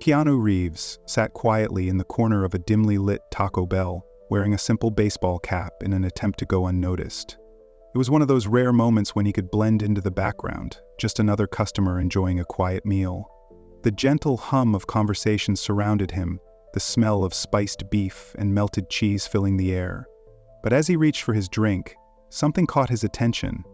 Keanu Reeves sat quietly in the corner of a dimly lit Taco Bell, wearing a simple baseball cap in an attempt to go unnoticed. It was one of those rare moments when he could blend into the background, just another customer enjoying a quiet meal. The gentle hum of conversation surrounded him, the smell of spiced beef and melted cheese filling the air. But as he reached for his drink, something caught his attention.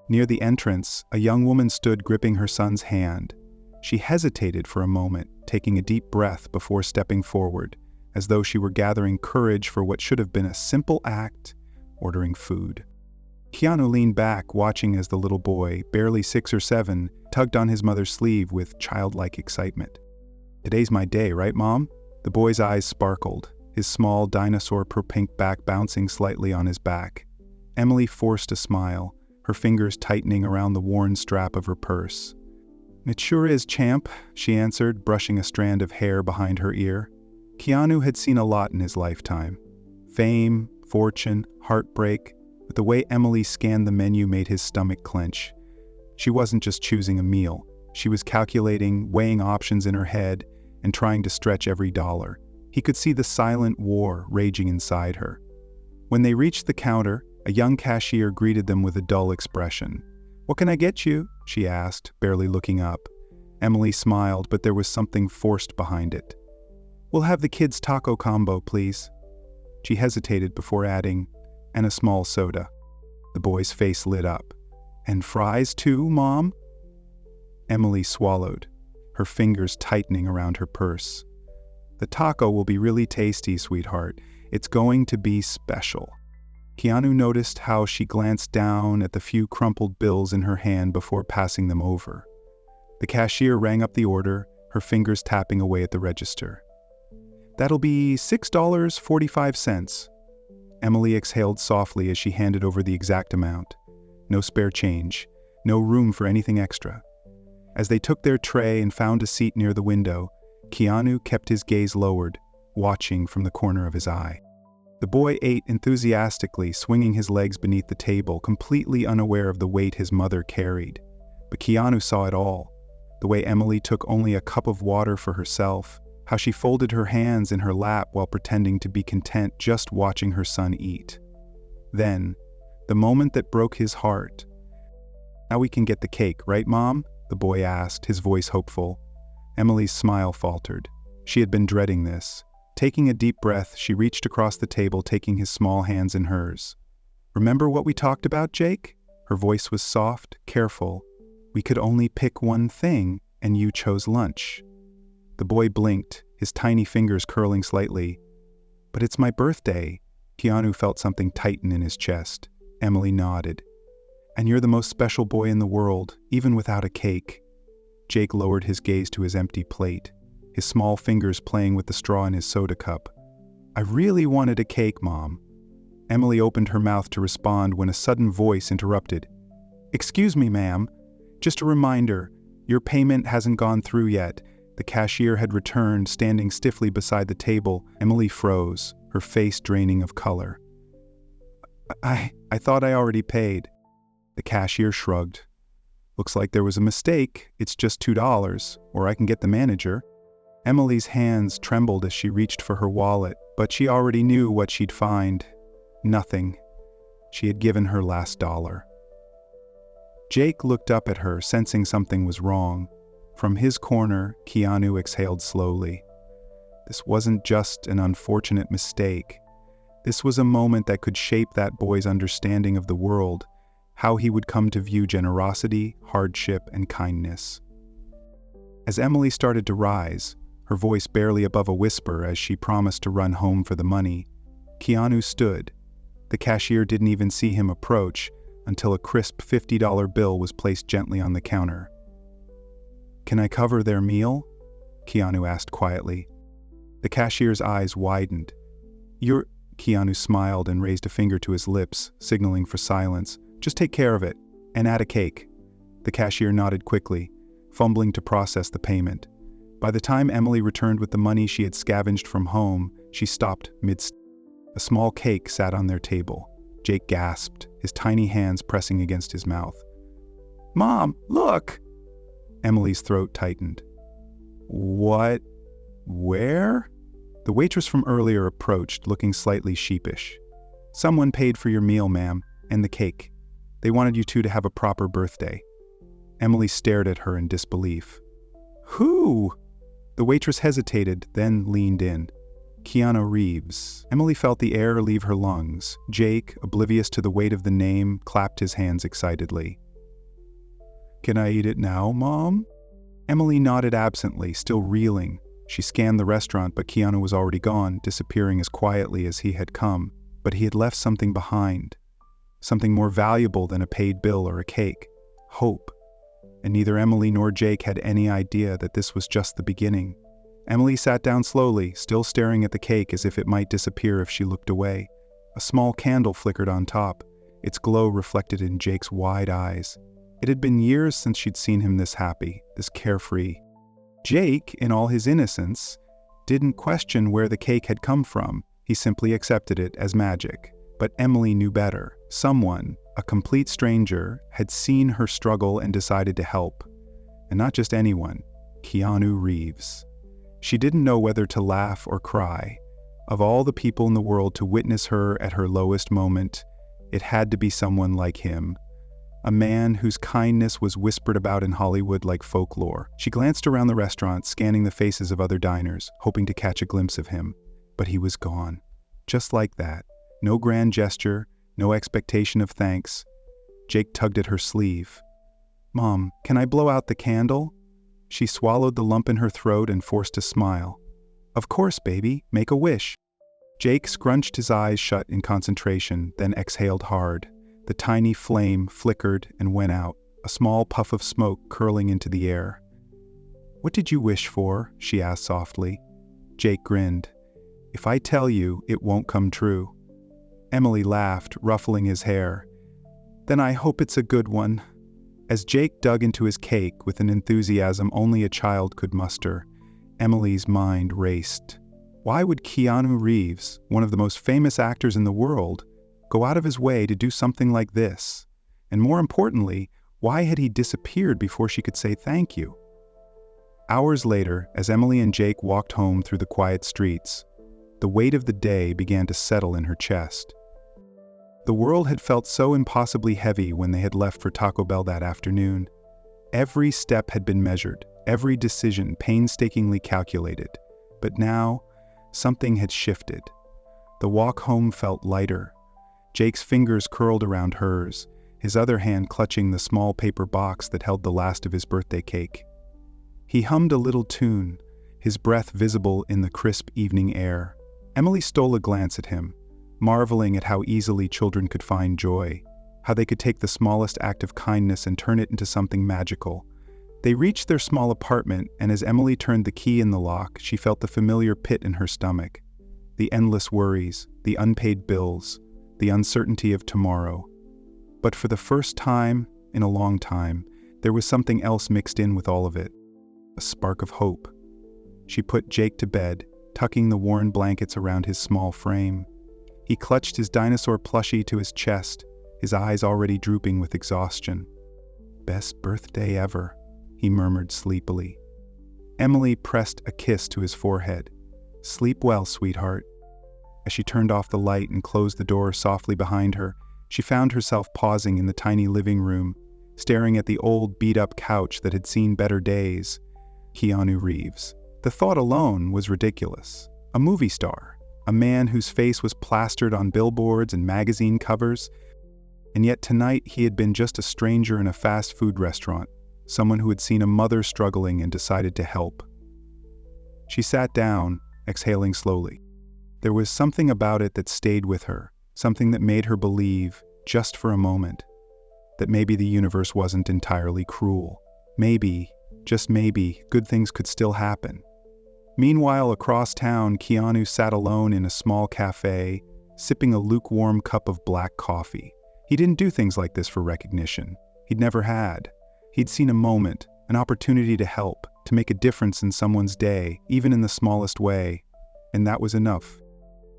Near the entrance, a young woman stood gripping her son's hand. She hesitated for a moment, taking a deep breath before stepping forward, as though she were gathering courage for what should have been a simple act, ordering food. Keanu leaned back, watching as the little boy, barely 6 or 7, tugged on his mother's sleeve with childlike excitement. "Today's my day, right, Mom?" The boy's eyes sparkled, his small dinosaur pink back bouncing slightly on his back. Emily forced a smile, her fingers tightening around the worn strap of her purse. "It sure is, champ," she answered, brushing a strand of hair behind her ear. Keanu had seen a lot in his lifetime. Fame, fortune, heartbreak, but the way Emily scanned the menu made his stomach clench. She wasn't just choosing a meal. She was calculating, weighing options in her head, and trying to stretch every dollar. He could see the silent war raging inside her. When they reached the counter, a young cashier greeted them with a dull expression. "What can I get you?" she asked, barely looking up. Emily smiled, but there was something forced behind it. "We'll have the kids' taco combo, please." She hesitated before adding, "and a small soda." The boy's face lit up. "And fries too, Mom?" Emily swallowed, her fingers tightening around her purse. "The taco will be really tasty, sweetheart. It's going to be special." Keanu noticed how she glanced down at the few crumpled bills in her hand before passing them over. The cashier rang up the order, her fingers tapping away at the register. "That'll be $6.45. Emily exhaled softly as she handed over the exact amount. No spare change, no room for anything extra. As they took their tray and found a seat near the window, Keanu kept his gaze lowered, watching from the corner of his eye. The boy ate enthusiastically, swinging his legs beneath the table, completely unaware of the weight his mother carried. But Keanu saw it all. The way Emily took only a cup of water for herself, how she folded her hands in her lap while pretending to be content just watching her son eat. Then, the moment that broke his heart. "Now we can get the cake, right, Mom?" the boy asked, his voice hopeful. Emily's smile faltered. She had been dreading this. Taking a deep breath, she reached across the table, taking his small hands in hers. "Remember what we talked about, Jake?" Her voice was soft, careful. "We could only pick one thing, and you chose lunch." The boy blinked, his tiny fingers curling slightly. "But it's my birthday." Keanu felt something tighten in his chest. Emily nodded. "And you're the most special boy in the world, even without a cake." Jake lowered his gaze to his empty plate, his small fingers playing with the straw in his soda cup. "I really wanted a cake, Mom." Emily opened her mouth to respond when a sudden voice interrupted. "Excuse me, ma'am. Just a reminder, your payment hasn't gone through yet." The cashier had returned, standing stiffly beside the table. Emily froze, her face draining of color. I thought I already paid." The cashier shrugged. "Looks like there was a mistake. It's just $2, or I can get the manager." Emily's hands trembled as she reached for her wallet, but she already knew what she'd find. Nothing. She had given her last dollar. Jake looked up at her, sensing something was wrong. From his corner, Keanu exhaled slowly. This wasn't just an unfortunate mistake. This was a moment that could shape that boy's understanding of the world, how he would come to view generosity, hardship, and kindness. As Emily started to rise, her voice barely above a whisper as she promised to run home for the money, Keanu stood. The cashier didn't even see him approach until a crisp $50 bill was placed gently on the counter. "Can I cover their meal?" Keanu asked quietly. The cashier's eyes widened. Keanu smiled and raised a finger to his lips, signaling for silence. "Just take care of it, and add a cake." The cashier nodded quickly, fumbling to process the payment. By the time Emily returned with the money she had scavenged from home, she stopped mid-step. A small cake sat on their table. Jake gasped, his tiny hands pressing against his mouth. "Mom, look!" Emily's throat tightened. What? Where? The waitress from earlier approached, looking slightly sheepish. Someone paid for your meal, ma'am, and the cake. They wanted you two to have a proper birthday. Emily stared at her in disbelief. Who? The waitress hesitated, then leaned in. Keanu Reeves. Emily felt the air leave her lungs. Jake, oblivious to the weight of the name, clapped his hands excitedly. Can I eat it now, Mom? Emily nodded absently, still reeling. She scanned the restaurant, but Keanu was already gone, disappearing as quietly as he had come. But he had left something behind. Something more valuable than a paid bill or a cake. Hope. And neither Emily nor Jake had any idea that this was just the beginning. Emily sat down slowly, still staring at the cake as if it might disappear if she looked away. A small candle flickered on top, its glow reflected in Jake's wide eyes. It had been years since she'd seen him this happy, this carefree. Jake, in all his innocence, didn't question where the cake had come from. He simply accepted it as magic. But Emily knew better. Someone, a complete stranger, had seen her struggle and decided to help. And not just anyone, Keanu Reeves. She didn't know whether to laugh or cry. Of all the people in the world to witness her at her lowest moment, it had to be someone like him. A man whose kindness was whispered about in Hollywood like folklore. She glanced around the restaurant, scanning the faces of other diners, hoping to catch a glimpse of him. But he was gone. Just like that. No grand gesture, no expectation of thanks. Jake tugged at her sleeve. Mom, can I blow out the candle? She swallowed the lump in her throat and forced a smile. Of course, baby, make a wish. Jake scrunched his eyes shut in concentration, then exhaled hard. The tiny flame flickered and went out, a small puff of smoke curling into the air. What did you wish for? She asked softly. Jake grinned. If I tell you, it won't come true. Emily laughed, ruffling his hair. Then I hope it's a good one. As Jake dug into his cake with an enthusiasm only a child could muster, Emily's mind raced. Why would Keanu Reeves, one of the most famous actors in the world, go out of his way to do something like this? And more importantly, why had he disappeared before she could say thank you? Hours later, as Emily and Jake walked home through the quiet streets, the weight of the day began to settle in her chest. The world had felt so impossibly heavy when they had left for Taco Bell that afternoon. Every step had been measured, every decision painstakingly calculated. But now, something had shifted. The walk home felt lighter. Jake's fingers curled around hers, his other hand clutching the small paper box that held the last of his birthday cake. He hummed a little tune, his breath visible in the crisp evening air. Emily stole a glance at him, marveling at how easily children could find joy, how they could take the smallest act of kindness and turn it into something magical. They reached their small apartment, and as Emily turned the key in the lock, she felt the familiar pit in her stomach. The endless worries, the unpaid bills, the uncertainty of tomorrow. But for the first time in a long time, there was something else mixed in with all of it. A spark of hope. She put Jake to bed, tucking the worn blankets around his small frame. He clutched his dinosaur plushie to his chest, his eyes already drooping with exhaustion. Best birthday ever, he murmured sleepily. Emily pressed a kiss to his forehead. Sleep well, sweetheart. As she turned off the light and closed the door softly behind her, she found herself pausing in the tiny living room, staring at the old beat-up couch that had seen better days. Keanu Reeves. The thought alone was ridiculous. A movie star. A man whose face was plastered on billboards and magazine covers. And yet tonight he had been just a stranger in a fast food restaurant, someone who had seen a mother struggling and decided to help. She sat down, exhaling slowly. There was something about it that stayed with her, something that made her believe, just for a moment, that maybe the universe wasn't entirely cruel. Maybe, just maybe, good things could still happen. Meanwhile, across town, Keanu sat alone in a small cafe, sipping a lukewarm cup of black coffee. He didn't do things like this for recognition. He'd never had. He'd seen a moment, an opportunity to help, to make a difference in someone's day, even in the smallest way, and that was enough.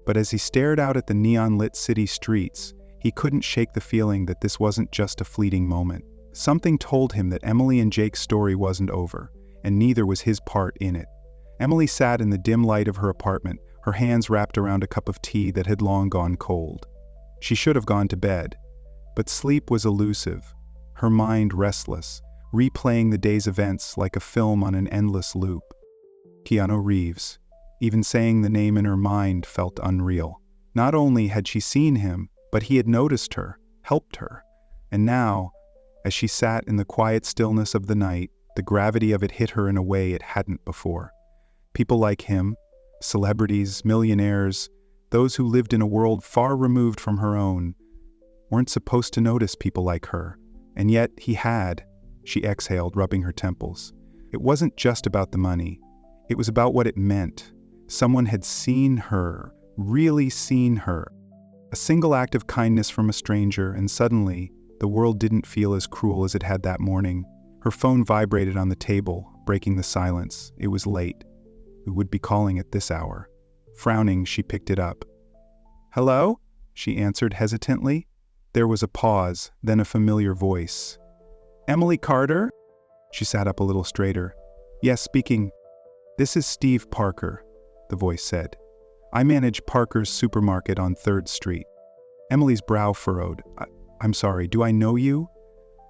But as he stared out at the neon-lit city streets, he couldn't shake the feeling that this wasn't just a fleeting moment. Something told him that Emily and Jake's story wasn't over, and neither was his part in it. Emily sat in the dim light of her apartment, her hands wrapped around a cup of tea that had long gone cold. She should have gone to bed, but sleep was elusive, her mind restless, replaying the day's events like a film on an endless loop. Keanu Reeves. Even saying the name in her mind felt unreal. Not only had she seen him, but he had noticed her, helped her. And now, as she sat in the quiet stillness of the night, the gravity of it hit her in a way it hadn't before. People like him, celebrities, millionaires, those who lived in a world far removed from her own, weren't supposed to notice people like her. And yet he had. She exhaled, rubbing her temples. It wasn't just about the money. It was about what it meant. Someone had seen her, really seen her. A single act of kindness from a stranger, and suddenly, the world didn't feel as cruel as it had that morning. Her phone vibrated on the table, breaking the silence. It was late. Who would be calling at this hour? Frowning, she picked it up. "Hello?" she answered hesitantly. There was a pause, then a familiar voice. "Emily Carter?" She sat up a little straighter. "Yes, speaking." "This is Steve Parker," the voice said. "I manage Parker's supermarket on 3rd Street." Emily's brow furrowed. I'm sorry, do I know you?"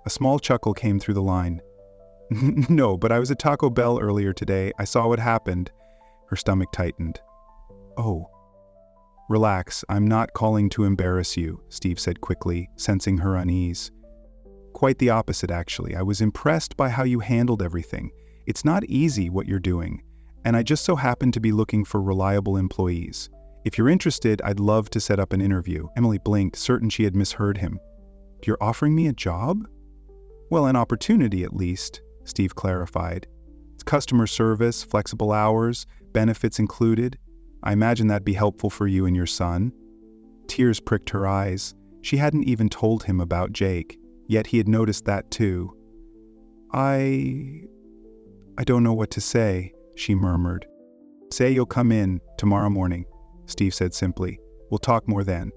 A small chuckle came through the line. "No, but I was at Taco Bell earlier today. I saw what happened." Her stomach tightened. "Oh." "Relax, I'm not calling to embarrass you," Steve said quickly, sensing her unease. "Quite the opposite, actually. I was impressed by how you handled everything. It's not easy what you're doing, and I just so happen to be looking for reliable employees. If you're interested, I'd love to set up an interview." Emily blinked, certain she had misheard him. "You're offering me a job?" "Well, an opportunity at least," Steve clarified. "It's customer service, flexible hours, benefits included. I imagine that'd be helpful for you and your son." Tears pricked her eyes. She hadn't even told him about Jake, yet he had noticed that too. I don't know what to say," she murmured. "Say you'll come in tomorrow morning," Steve said simply. "We'll talk more then."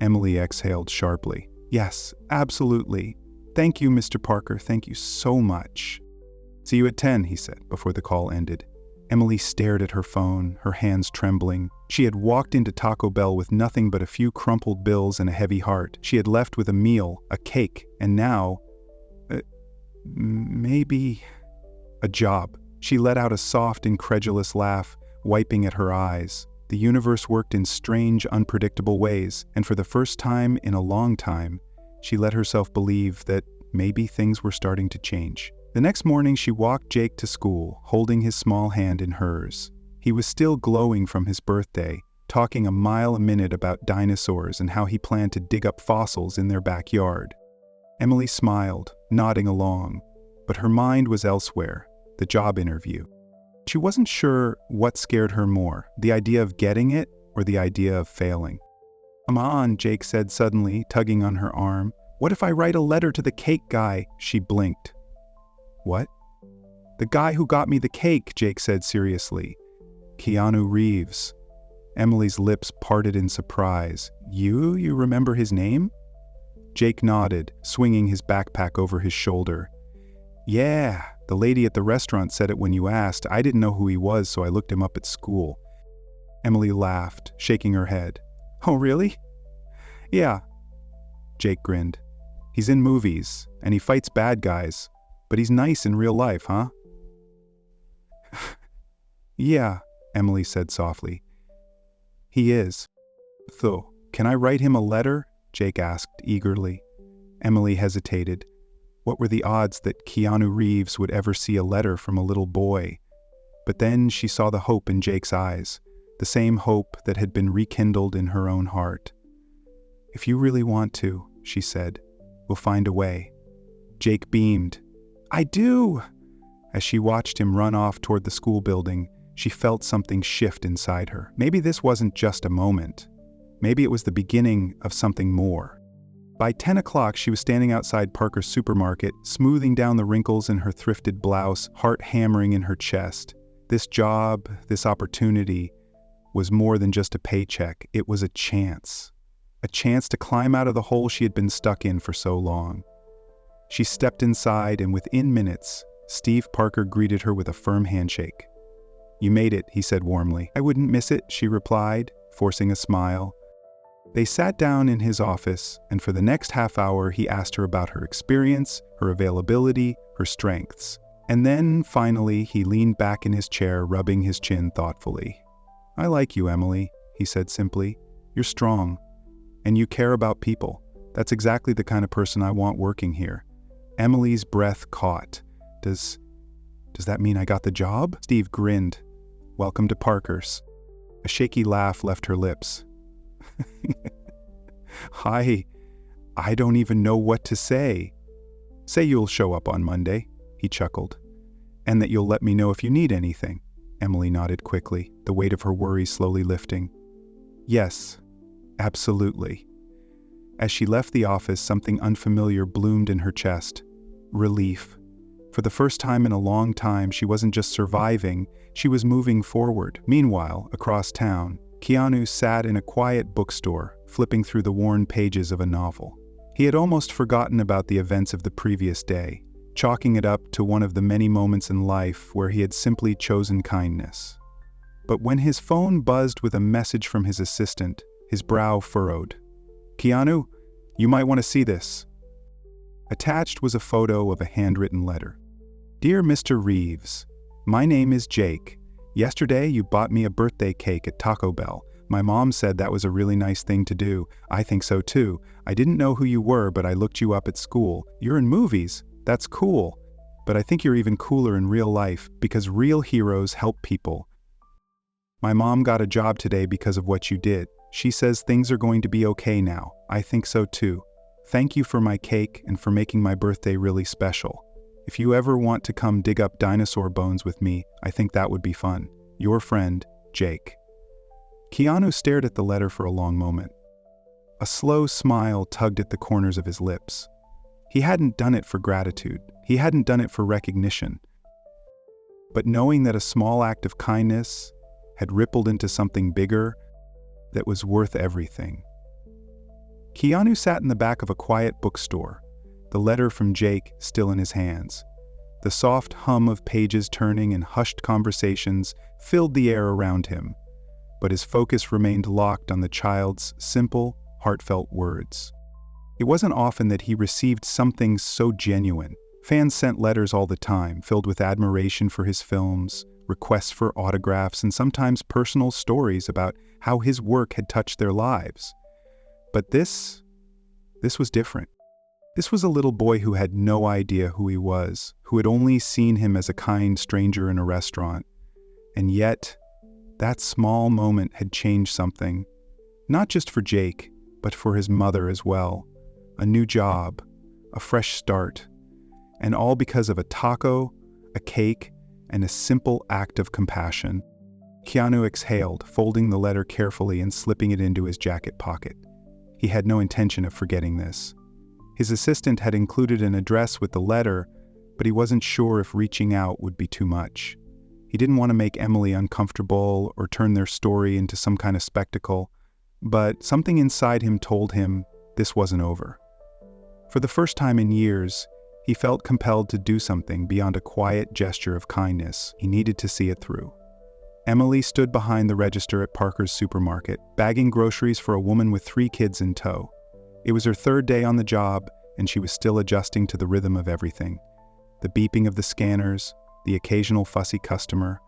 Emily exhaled sharply. "Yes, absolutely. Thank you, Mr. Parker. Thank you so much." "See you at 10, he said, before the call ended. Emily stared at her phone, her hands trembling. She had walked into Taco Bell with nothing but a few crumpled bills and a heavy heart. She had left with a meal, a cake, and now... maybe... a job. She let out a soft, incredulous laugh, wiping at her eyes. The universe worked in strange, unpredictable ways, and for the first time in a long time, she let herself believe that maybe things were starting to change. The next morning, she walked Jake to school, holding his small hand in hers. He was still glowing from his birthday, talking a mile a minute about dinosaurs and how he planned to dig up fossils in their backyard. Emily smiled, nodding along, but her mind was elsewhere, the job interview. She wasn't sure what scared her more, the idea of getting it or the idea of failing. "Come on," Jake said suddenly, tugging on her arm. "What if I write a letter to the cake guy?" She blinked. "What?" "The guy who got me the cake," Jake said seriously. "Keanu Reeves." Emily's lips parted in surprise. You remember his name?" Jake nodded, swinging his backpack over his shoulder. "Yeah, the lady at the restaurant said it when you asked. I didn't know who he was, so I looked him up at school." Emily laughed, shaking her head. "Oh, really?" "Yeah." Jake grinned. "He's in movies, and he fights bad guys, but he's nice in real life, huh?" "Yeah," Emily said softly. "He is." "So, can I write him a letter?" Jake asked eagerly. Emily hesitated. What were the odds that Keanu Reeves would ever see a letter from a little boy? But then she saw the hope in Jake's eyes, the same hope that had been rekindled in her own heart. "If you really want to," she said, "we'll find a way." Jake beamed. "I do!" As she watched him run off toward the school building, she felt something shift inside her. Maybe this wasn't just a moment. Maybe it was the beginning of something more. By 10 o'clock, she was standing outside Parker's supermarket, smoothing down the wrinkles in her thrifted blouse, heart hammering in her chest. This job, this opportunity, was more than just a paycheck. It was a chance to climb out of the hole she had been stuck in for so long. She stepped inside, and within minutes, Steve Parker greeted her with a firm handshake. "You made it," he said warmly. "I wouldn't miss it," she replied, forcing a smile. They sat down in his office, and for the next half hour he asked her about her experience, her availability, her strengths. And then, finally, he leaned back in his chair, rubbing his chin thoughtfully. "I like you, Emily," he said simply. "You're strong, and you care about people. That's exactly the kind of person I want working here." Emily's breath caught. Does that mean I got the job?" Steve grinned. "Welcome to Parker's." A shaky laugh left her lips. I don't even know what to say." "Say you'll show up on Monday," he chuckled. "And that you'll let me know if you need anything." Emily nodded quickly, the weight of her worries slowly lifting. "Yes, absolutely." As she left the office, something unfamiliar bloomed in her chest. Relief. For the first time in a long time, she wasn't just surviving, she was moving forward. Meanwhile, across town, Keanu sat in a quiet bookstore, flipping through the worn pages of a novel. He had almost forgotten about the events of the previous day, chalking it up to one of the many moments in life where he had simply chosen kindness. But when his phone buzzed with a message from his assistant, his brow furrowed. "Keanu, you might want to see this." Attached was a photo of a handwritten letter. "Dear Mr. Reeves, my name is Jake. Yesterday you bought me a birthday cake at Taco Bell. My mom said that was a really nice thing to do. I think so too. I didn't know who you were, but I looked you up at school. You're in movies. That's cool. But I think you're even cooler in real life, because real heroes help people. My mom got a job today because of what you did. She says things are going to be okay now. I think so too. Thank you for my cake and for making my birthday really special. If you ever want to come dig up dinosaur bones with me, I think that would be fun. Your friend, Jake." Keanu stared at the letter for a long moment. A slow smile tugged at the corners of his lips. He hadn't done it for gratitude. He hadn't done it for recognition. But knowing that a small act of kindness had rippled into something bigger that was worth everything. Keanu sat in the back of a quiet bookstore, the letter from Jake still in his hands. The soft hum of pages turning and hushed conversations filled the air around him, but his focus remained locked on the child's simple, heartfelt words. It wasn't often that he received something so genuine. Fans sent letters all the time, filled with admiration for his films, requests for autographs, and sometimes personal stories about how his work had touched their lives. But this was different. This was a little boy who had no idea who he was, who had only seen him as a kind stranger in a restaurant. And yet, that small moment had changed something, not just for Jake, but for his mother as well. A new job, a fresh start, and all because of a taco, a cake, and a simple act of compassion. Keanu exhaled, folding the letter carefully and slipping it into his jacket pocket. He had no intention of forgetting this. His assistant had included an address with the letter, but he wasn't sure if reaching out would be too much. He didn't want to make Emily uncomfortable or turn their story into some kind of spectacle, but something inside him told him this wasn't over. For the first time in years, he felt compelled to do something beyond a quiet gesture of kindness. He needed to see it through. Emily stood behind the register at Parker's supermarket, bagging groceries for a woman with 3 kids in tow. It was her 3rd day on the job, and she was still adjusting to the rhythm of everything. The beeping of the scanners, the occasional fussy customer,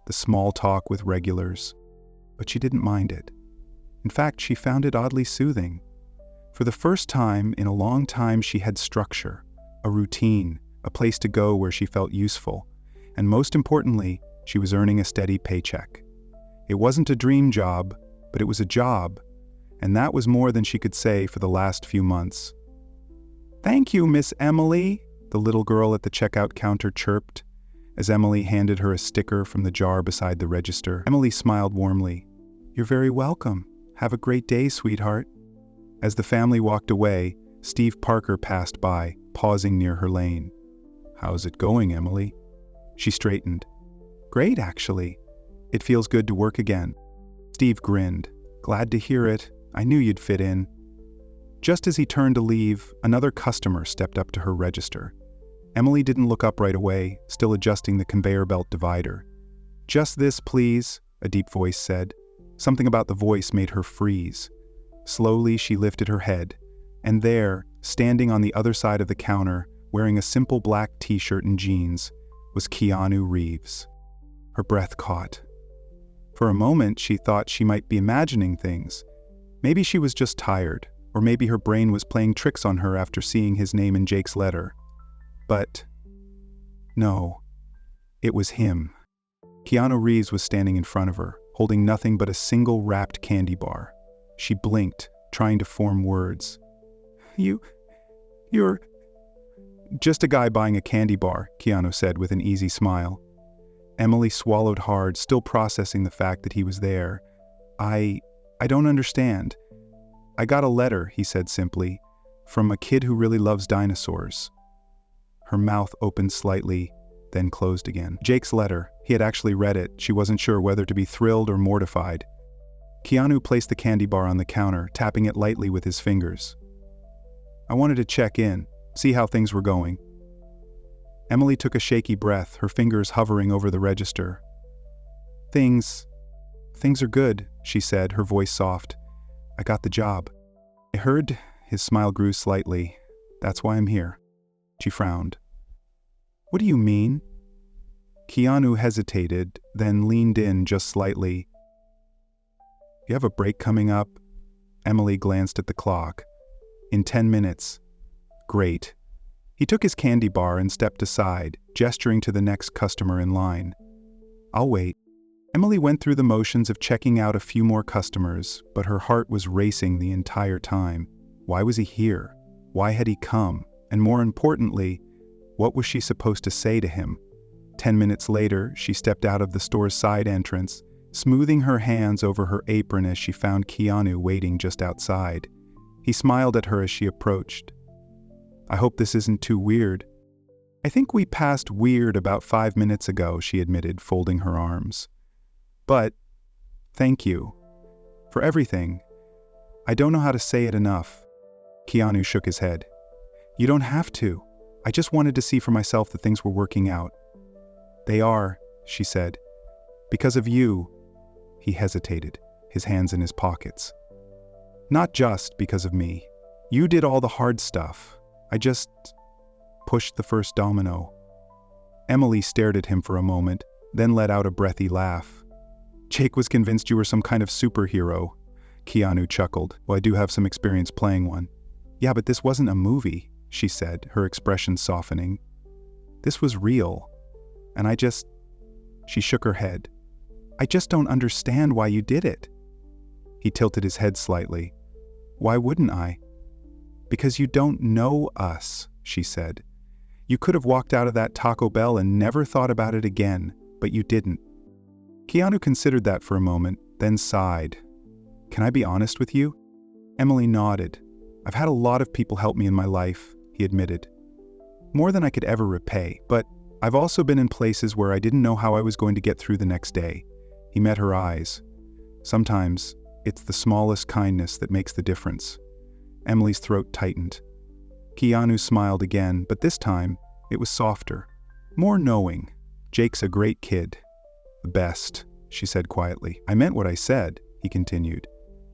the small talk with regulars. But she didn't mind it. In fact, she found it oddly soothing. For the first time in a long time, she had structure, a routine, a place to go where she felt useful, and most importantly, she was earning a steady paycheck. It wasn't a dream job, but it was a job, and that was more than she could say for the last few months. "Thank you, Miss Emily," the little girl at the checkout counter chirped, as Emily handed her a sticker from the jar beside the register. Emily smiled warmly. "You're very welcome. Have a great day, sweetheart." As the family walked away, Steve Parker passed by, pausing near her lane. "How's it going, Emily?" She straightened. "Great, actually. It feels good to work again." Steve grinned. "Glad to hear it. I knew you'd fit in." Just as he turned to leave, another customer stepped up to her register. Emily didn't look up right away, still adjusting the conveyor belt divider. "Just this, please," a deep voice said. Something about the voice made her freeze. Slowly, she lifted her head, and there, standing on the other side of the counter, wearing a simple black t-shirt and jeans, was Keanu Reeves. Her breath caught. For a moment, she thought she might be imagining things. Maybe she was just tired, or maybe her brain was playing tricks on her after seeing his name in Jake's letter. But no, it was him. Keanu Reeves was standing in front of her, holding nothing but a single wrapped candy bar. She blinked, trying to form words. You're... "Just a guy buying a candy bar," Keanu said with an easy smile. Emily swallowed hard, still processing the fact that he was there. I don't understand." "I got a letter," he said simply, "from a kid who really loves dinosaurs." Her mouth opened slightly, then closed again. Jake's letter. He had actually read it. She wasn't sure whether to be thrilled or mortified. Keanu placed the candy bar on the counter, tapping it lightly with his fingers. "I wanted to check in, see how things were going." Emily took a shaky breath, her fingers hovering over the register. Things are good," she said, her voice soft. "I got the job." "I heard," his smile grew slightly. "That's why I'm here." She frowned. "What do you mean?" Keanu hesitated, then leaned in just slightly. "You have a break coming up?" Emily glanced at the clock. "In 10 minutes. "Great." He took his candy bar and stepped aside, gesturing to the next customer in line. "I'll wait." Emily went through the motions of checking out a few more customers, but her heart was racing the entire time. Why was he here? Why had he come? And more importantly, what was she supposed to say to him? 10 minutes later, she stepped out of the store's side entrance, smoothing her hands over her apron as she found Keanu waiting just outside. He smiled at her as she approached. "I hope this isn't too weird." "I think we passed weird about 5 minutes ago," she admitted, folding her arms. "But, thank you. For everything. I don't know how to say it enough." Keanu shook his head. "You don't have to. I just wanted to see for myself that things were working out." "They are," she said. "Because of you." He hesitated, his hands in his pockets. "Not just because of me. You did all the hard stuff. I just pushed the first domino." Emily stared at him for a moment, then let out a breathy laugh. "Jake was convinced you were some kind of superhero." Keanu chuckled. "Well, I do have some experience playing one." "Yeah, but this wasn't a movie," she said, her expression softening. "This was real. And She shook her head. "I just don't understand why you did it." He tilted his head slightly. "Why wouldn't I?" "Because you don't know us," she said. "You could have walked out of that Taco Bell and never thought about it again, but you didn't." Keanu considered that for a moment, then sighed. "Can I be honest with you?" Emily nodded. "I've had a lot of people help me in my life," he admitted. "More than I could ever repay, but I've also been in places where I didn't know how I was going to get through the next day." He met her eyes. "Sometimes, it's the smallest kindness that makes the difference." Emily's throat tightened. Keanu smiled again, but this time, it was softer, more knowing. "Jake's a great kid." "The best," she said quietly. "I meant what I said," he continued.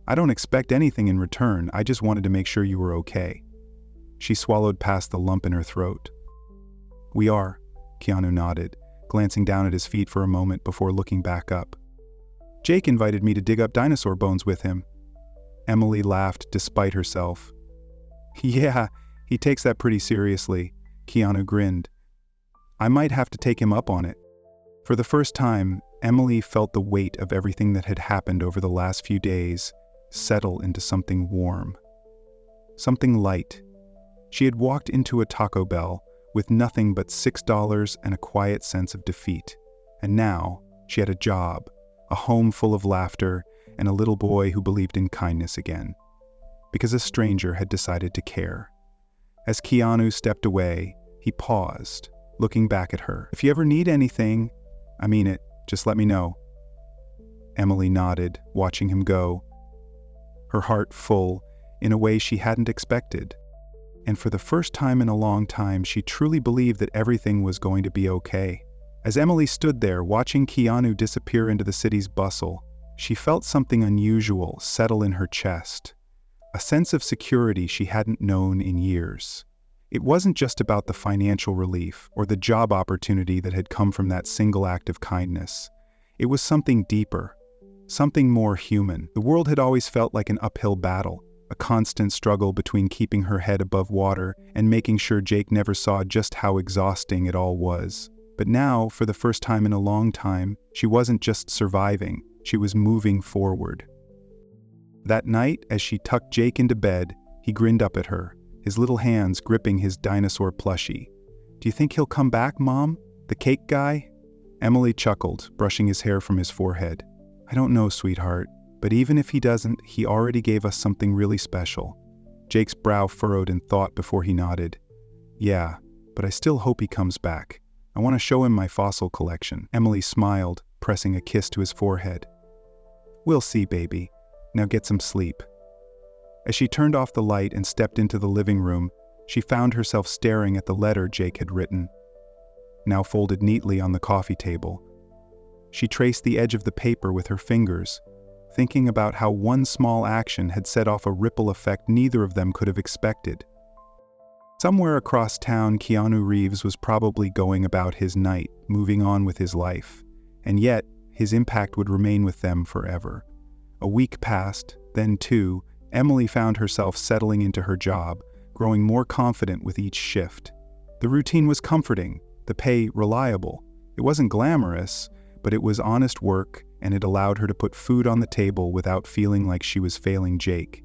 "I don't expect anything in return, I just wanted to make sure you were okay." She swallowed past the lump in her throat. "We are," Keanu nodded, glancing down at his feet for a moment before looking back up. "Jake invited me to dig up dinosaur bones with him." Emily laughed despite herself. "Yeah, he takes that pretty seriously," Keanu grinned. "I might have to take him up on it." For the first time, Emily felt the weight of everything that had happened over the last few days settle into something warm. Something light. She had walked into a Taco Bell with nothing but $6 and a quiet sense of defeat. And now, she had a job, a home full of laughter, and a little boy who believed in kindness again. Because a stranger had decided to care. As Keanu stepped away, he paused, looking back at her. "If you ever need anything, I mean it, just let me know." Emily nodded, watching him go, her heart full in a way she hadn't expected. and for the first time in a long time, she truly believed that everything was going to be okay. As Emily stood there watching Keanu disappear into the city's bustle, she felt something unusual settle in her chest, a sense of security she hadn't known in years. It wasn't just about the financial relief or the job opportunity that had come from that single act of kindness. It was something deeper, something more human. The world had always felt like an uphill battle, a constant struggle between keeping her head above water and making sure Jake never saw just how exhausting it all was. But now, for the first time in a long time, she wasn't just surviving, she was moving forward. That night, as she tucked Jake into bed, he grinned up at her, his little hands gripping his dinosaur plushie. "Do you think he'll come back, Mom? The cake guy?" Emily chuckled, brushing his hair from his forehead. "I don't know, sweetheart, but even if he doesn't, he already gave us something really special." Jake's brow furrowed in thought before he nodded. "Yeah, but I still hope he comes back. I want to show him my fossil collection." Emily smiled, pressing a kiss to his forehead. "We'll see, baby. Now get some sleep." As she turned off the light and stepped into the living room, she found herself staring at the letter Jake had written, now folded neatly on the coffee table. She traced the edge of the paper with her fingers, thinking about how one small action had set off a ripple effect neither of them could have expected. Somewhere across town, Keanu Reeves was probably going about his night, moving on with his life, and yet his impact would remain with them forever. A week passed, then two. Emily found herself settling into her job, growing more confident with each shift. The routine was comforting, the pay reliable. It wasn't glamorous, but it was honest work, and it allowed her to put food on the table without feeling like she was failing Jake.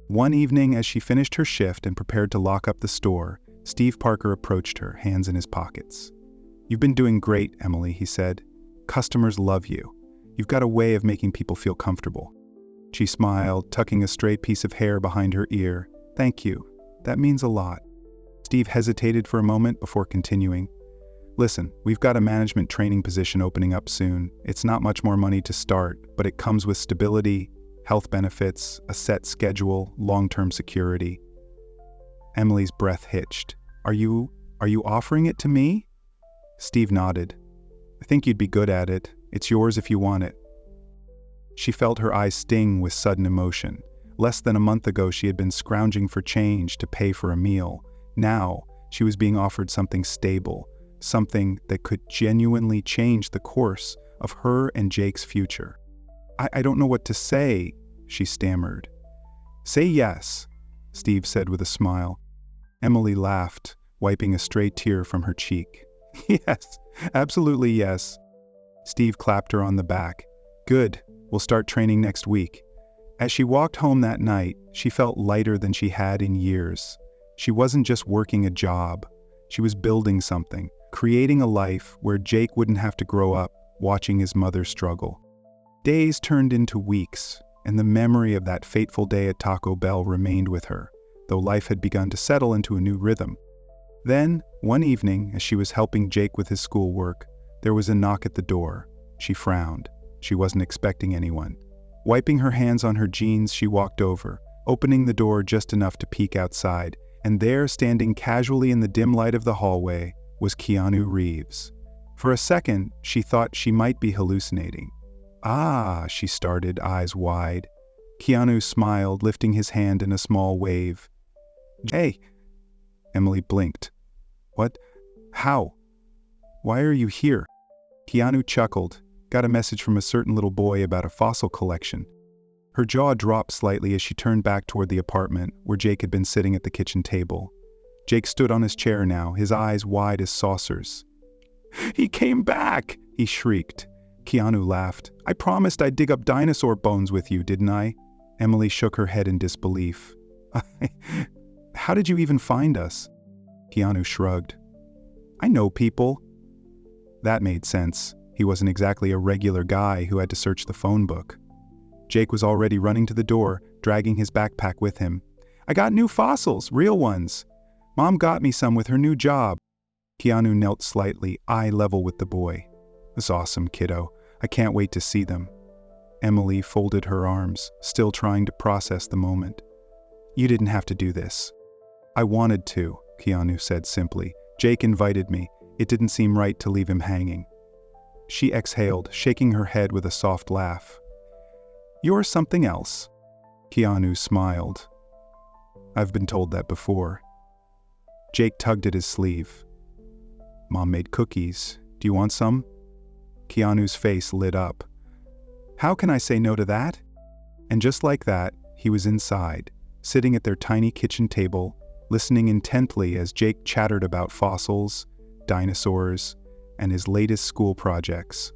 One evening, as she finished her shift and prepared to lock up the store, Steve Parker approached her, hands in his pockets. "You've been doing great, Emily," he said. "Customers love you. You've got a way of making people feel comfortable." She smiled, tucking a stray piece of hair behind her ear. "Thank you. That means a lot." Steve hesitated for a moment before continuing. "Listen, we've got a management training position opening up soon. It's not much more money to start, but it comes with stability, health benefits, a set schedule, long-term security." Emily's breath hitched. Are you offering it to me?" Steve nodded. "I think you'd be good at it. It's yours if you want it." She felt her eyes sting with sudden emotion. Less than a month ago, she had been scrounging for change to pay for a meal. Now, she was being offered something stable, something that could genuinely change the course of her and Jake's future. I don't know what to say," she stammered. "Say yes," Steve said with a smile. Emily laughed, wiping a stray tear from her cheek. "Yes, absolutely yes." Steve clapped her on the back. "Good, we'll start training next week." As she walked home that night, she felt lighter than she had in years. She wasn't just working a job. She was building something, creating a life where Jake wouldn't have to grow up watching his mother struggle. Days turned into weeks, and the memory of that fateful day at Taco Bell remained with her, though life had begun to settle into a new rhythm. Then, one evening, as she was helping Jake with his schoolwork, there was a knock at the door. She frowned. She wasn't expecting anyone. Wiping her hands on her jeans, she walked over, opening the door just enough to peek outside, and there, standing casually in the dim light of the hallway, was Keanu Reeves. For a second, she thought she might be hallucinating. "Ah," she started, eyes wide. Keanu smiled, lifting his hand in a small wave. "Hey!" Emily blinked. "What? How? Why are you here?" Keanu chuckled. "Got a message from a certain little boy about a fossil collection." Her jaw dropped slightly as she turned back toward the apartment, where Jake had been sitting at the kitchen table. Jake stood on his chair now, his eyes wide as saucers. "He came back!" he shrieked. Keanu laughed. "I promised I'd dig up dinosaur bones with you, didn't I?" Emily shook her head in disbelief. "How did you even find us?" Keanu shrugged. "I know people." That made sense. He wasn't exactly a regular guy who had to search the phone book. Jake was already running to the door, dragging his backpack with him. "I got new fossils, real ones. Mom got me some with her new job." Keanu knelt slightly, eye level with the boy. "That's awesome, kiddo. I can't wait to see them." Emily folded her arms, still trying to process the moment. "You didn't have to do this." I wanted to, Keanu said simply. Jake invited me. It didn't seem right to leave him hanging. She exhaled, shaking her head with a soft laugh. You're something else. Keanu smiled. I've been told that before. Jake tugged at his sleeve. Mom made cookies. Do you want some? Keanu's face lit up. How can I say no to that? And just like that, he was inside, sitting at their tiny kitchen table, listening intently as Jake chattered about fossils, dinosaurs, and his latest school projects.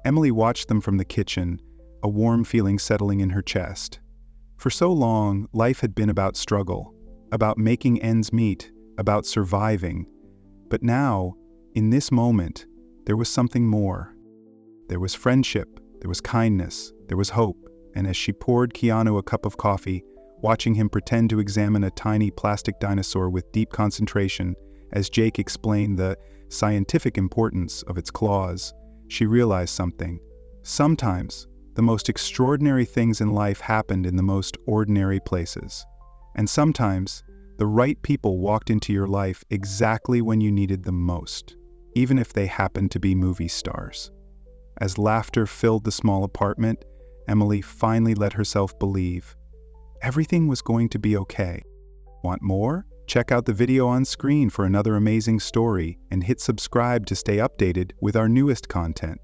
Emily watched them from the kitchen, a warm feeling settling in her chest. For so long, life had been about struggle, about making ends meet, about surviving. But now, in this moment, there was something more. There was friendship, there was kindness, there was hope, and as she poured Keanu a cup of coffee, watching him pretend to examine a tiny plastic dinosaur with deep concentration, as Jake explained the scientific importance of its claws, she realized something. Sometimes, the most extraordinary things in life happened in the most ordinary places. And sometimes, the right people walked into your life exactly when you needed them most, even if they happened to be movie stars. As laughter filled the small apartment, Emily finally let herself believe everything was going to be okay. Want more? Check out the video on screen for another amazing story and hit subscribe to stay updated with our newest content.